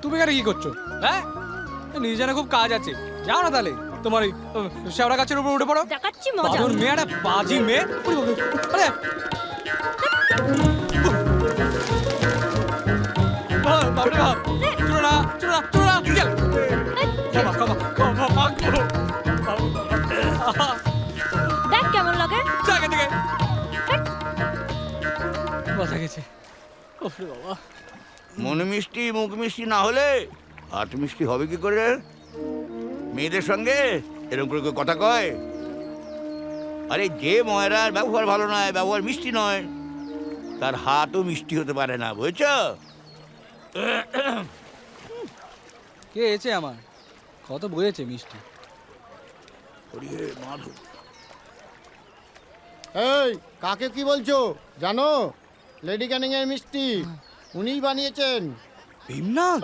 তুমি এখানে কি করছো? হ্যাঁ, নিজের খুব কাজ আছে, যাও না তাহলে তোমার ওই শেওড়া গাছের উপর উঠে পড়ো। দেখাচ্ছি মজা। বাদর মেয়ে, একটা বাজি মেয়ে। আরে বাপরে বাপ, চলো না চলো না চলো না, ক্ষমা ক্ষমা ক্ষমা মাগো। দেখ কেমন লাগে। জায়গা থেকে বাঁচা গেছে। ওরে বাবা, মন মিষ্টি মুখ মিষ্টি না হলে হাত মিষ্টি হবে কি করে? মেয়েদের সঙ্গে এরকম করে কেউ কথা কয়? আরে যে ময়রার ব্যবহার ভালো নয়, ব্যবহার মিষ্টি নয়, তার হাতও মিষ্টি হতে পারে না, বুঝছ? কে এসে আমার কত বয়েছে মিষ্টি। ওরে মাধব, এই কাকে কি বলছো জানো? লেডি ক্যানিং এর মিষ্টি উনিই বানিয়েছেন। ভীমনাথ?